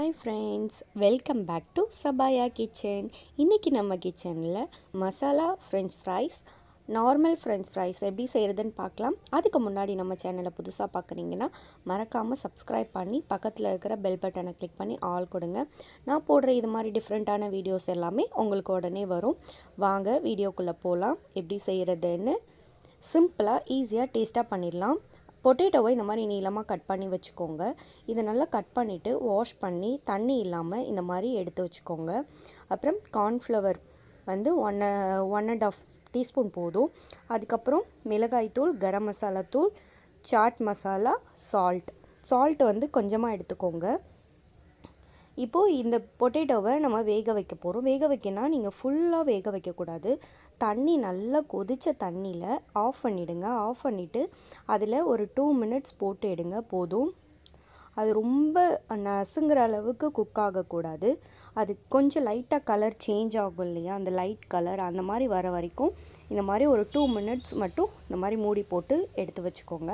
Hi friends, welcome back to Sabaya kitchen. இன்னைக்கு நம்ம கிச்சன்ல masala French fries, normal French fries எப்படி செய்யறதுன்னு பார்க்கலாம். அதுக்கு முன்னாடி நம்ம சேனலை புதுசா பார்க்கறீங்கன்னா மறக்காம subscribe பண்ணி பக்கத்துல இருக்கிற bell பட்டனை click பண்ணி ஆல் கொடுங்க. நான் போடுற இது மாதிரி டிஃபரண்டான வீடியோஸ் எல்லாமே உங்களுக்கு உடனே வரும். வாங்க வீடியோக்குள்ள போலாம். எப்படி செய்யறதுன்னு சிம்பிளா ஈஸியா டேஸ்டா பண்ணிரலாம். பொட்டேட்டோவை இந்த மாதிரி நீளமாக கட் பண்ணி வச்சுக்கோங்க. இதை நல்லா கட் பண்ணிவிட்டு வாஷ் பண்ணி தண்ணி இல்லாமல் இந்த மாதிரி எடுத்து வச்சுக்கோங்க. அப்புறம் கார்ன்ஃப்ளவர் வந்து ஒன் அண்ட் ஆஃப் டீஸ்பூன் போதும். அதுக்கப்புறம் மிளகாய்த்தூள், கரம் மசாலா தூள், சாட் மசாலா, சால்ட் வந்து கொஞ்சமாக எடுத்துக்கோங்க. இப்போது இந்த பொட்டேட்டோவை நம்ம வேக வைக்க போகிறோம். வேக வைக்கனா நீங்கள் ஃபுல்லாக வேக வைக்கக்கூடாது. தண்ணி நல்லா கொதித்த தண்ணியில் ஆஃப் பண்ணிவிடுங்க. ஆஃப் பண்ணிவிட்டு அதில் ஒரு 2 மினிட்ஸ் போட்டு எடுங்க போதும். அது ரொம்ப நசுங்கிற அளவுக்கு குக் ஆகக்கூடாது. அது கொஞ்சம் லைட்டாக கலர் சேஞ்ச் ஆகும் இல்லையா, அந்த லைட் கலர் அந்த மாதிரி வர வரைக்கும் இந்த மாதிரி ஒரு 2 மினிட்ஸ் மட்டும் இந்த மாதிரி மூடி போட்டு எடுத்து வச்சுக்கோங்க.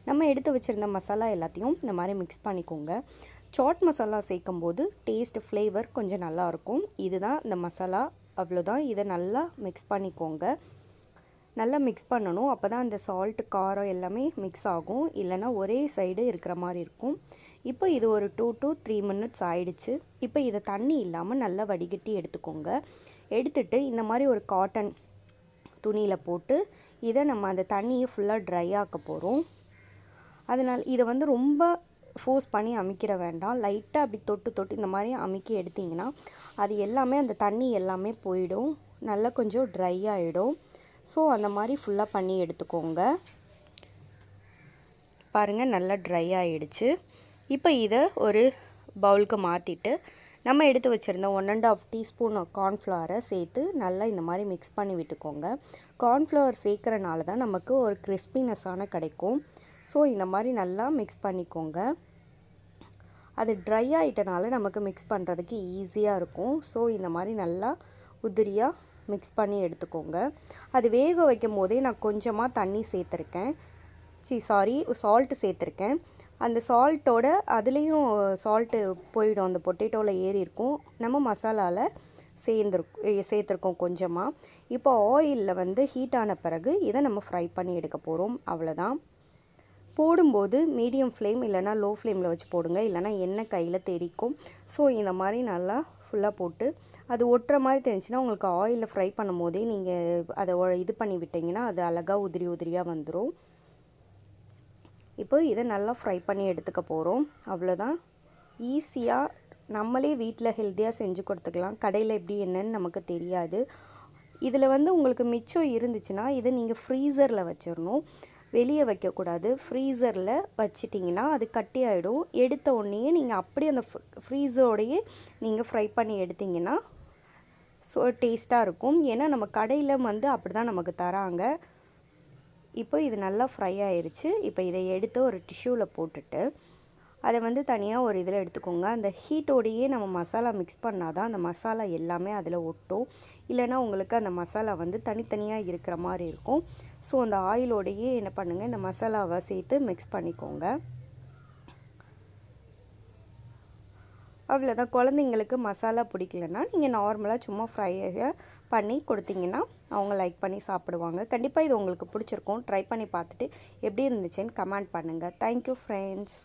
நம்ம எடுத்து வச்சுருந்த மசாலா எல்லாத்தையும் இந்த மாதிரி மிக்ஸ் பண்ணிக்கோங்க. சாட் மசாலா சேர்க்கும் போது டேஸ்ட் ஃப்ளேவர் கொஞ்சம் நல்லாயிருக்கும். இதுதான் இந்த மசாலா, அவ்வளோதான். இதை நல்லா மிக்ஸ் பண்ணிக்கோங்க. நல்லா மிக்ஸ் பண்ணணும். அப்போ தான் அந்த சால்ட், காரம் எல்லாமே மிக்ஸ் ஆகும். இல்லைனா ஒரே சைடு இருக்கிற மாதிரி இருக்கும். இப்போ இது ஒரு 2 to 3 மினிட்ஸ் ஆயிடுச்சு. இப்போ இதை தண்ணி இல்லாமல் நல்லா வடிகட்டி எடுத்துக்கோங்க. எடுத்துட்டு இந்த மாதிரி ஒரு காட்டன் துணியில் போட்டு இதை நம்ம அந்த தண்ணியை ஃபுல்லாக ட்ரை ஆக்க போகிறோம். அதனால் இதை வந்து ரொம்ப ஃபோர்ஸ் பண்ணி அமுக்கிட வேண்டாம். லைட்டாக அப்படி தொட்டு இந்த மாதிரி அமுக்கி எடுத்திங்கன்னா அது எல்லாமே அந்த தண்ணி எல்லாமே போயிடும். நல்லா கொஞ்சம் ட்ரை ஆகிடும். ஸோ அந்த மாதிரி ஃபுல்லாக பண்ணி எடுத்துக்கோங்க. பாருங்கள், நல்லா ட்ரை ஆகிடுச்சு. இப்போ இதை ஒரு பவுலுக்கு மாற்றிட்டு நம்ம எடுத்து வச்சுருந்த 1 and half டீஸ்பூன் கார்ன்ஃப்ளவரை சேர்த்து நல்லா இந்த மாதிரி மிக்ஸ் பண்ணி விட்டுக்கோங்க. கார்ன்ஃப்ளவர் சேர்க்குறனால தான் நமக்கு ஒரு கிறிஸ்பினஸ்ஸான கிடைக்கும். ஸோ இந்த மாதிரி நல்லா மிக்ஸ் பண்ணிக்கோங்க. அது ட்ரை ஆகிட்டனால நமக்கு மிக்ஸ் பண்ணுறதுக்கு ஈஸியாக இருக்கும். ஸோ இந்த மாதிரி நல்லா உதிரியாக மிக்ஸ் பண்ணி எடுத்துக்கோங்க. அது வேக வைக்கும் போதே நான் கொஞ்சமாக தண்ணி சேர்த்துருக்கேன். சால்ட்டு சேர்த்துருக்கேன். அந்த சால்ட்டோட அதுலேயும் சால்ட்டு போயிடும், அந்த பொட்டேட்டோவில் ஏறி இருக்கும். நம்ம மசாலாவில் சேர்த்துருக்கோம் கொஞ்சமாக. இப்போ ஆயிலில் வந்து ஹீட் ஆன பிறகு இதை நம்ம ஃப்ரை பண்ணி எடுக்க போகிறோம். அவ்வளோதான். போடும்போது மீடியம் ஃப்ளேம் இல்லைனா லோ ஃப்ளேமில் வச்சு போடுங்க, இல்லைனா எண்ணெய் கையில் தெரிக்கும். ஸோ இந்த மாதிரி நல்லா ஃபுல்லாக போட்டு அது ஒட்டுற மாதிரி தெரிஞ்சுன்னா உங்களுக்கு ஆயிலில் ஃப்ரை பண்ணும் போதே நீங்கள் அதை இது பண்ணி விட்டிங்கன்னா அது அழகாக உதிரியாக வந்துடும். இப்போ இதை நல்லா ஃப்ரை பண்ணி எடுத்துக்க போகிறோம். அவ்வளோதான். ஈஸியாக நம்மளே வீட்டில் ஹெல்த்தியாக செஞ்சு கொடுத்துக்கலாம். கடையில் எப்படி என்னன்னு நமக்கு தெரியாது. இதில் வந்து உங்களுக்கு மிச்சம் இருந்துச்சுன்னா இதை நீங்கள் ஃப்ரீசரில் வச்சிடணும். வெளியே வைக்கக்கூடாது. ஃப்ரீசரில் வச்சிட்டிங்கன்னா அது கட்டி ஆகிடும். எடுத்த உடனேயே நீங்கள் அப்படியே அந்த ஃப்ரீசரோடையே நீங்கள் ஃப்ரை பண்ணி எடுத்திங்கன்னா ஸோ டேஸ்ட்டாக இருக்கும். ஏன்னா நம்ம கடையில் வந்து அப்படி தான் நமக்கு தராங்க. இப்போ இது நல்லா ஃப்ரை ஆயிடுச்சு. இப்போ இதை எடுத்து ஒரு டிஷ்யூவில் போட்டுட்டு அதை வந்து தனியாக ஒரு இதில் எடுத்துக்கோங்க. அந்த ஹீட்டோடையே நம்ம மசாலா மிக்ஸ் பண்ணால் தான் அந்த மசாலா எல்லாமே அதில் ஒட்டும். இல்லைனா உங்களுக்கு அந்த மசாலா வந்து தனித்தனியாக இருக்கிற மாதிரி இருக்கும். ஸோ அந்த ஆயிலோடையே என்ன பண்ணுங்கள், இந்த மசாலாவை சேர்த்து மிக்ஸ் பண்ணிக்கோங்க. அவ்வளோதான். குழந்தைங்களுக்கு மசாலா பிடிக்கலன்னா நீங்கள் நார்மலாக சும்மா ஃப்ரையாக பண்ணி கொடுத்தீங்கன்னா அவங்க லைக் பண்ணி சாப்பிடுவாங்க. கண்டிப்பாக இது உங்களுக்கு பிடிச்சிருக்கும். ட்ரை பண்ணி பார்த்துட்டு எப்படி இருந்துச்சுன்னு கமெண்ட் பண்ணுங்கள். Thank you friends.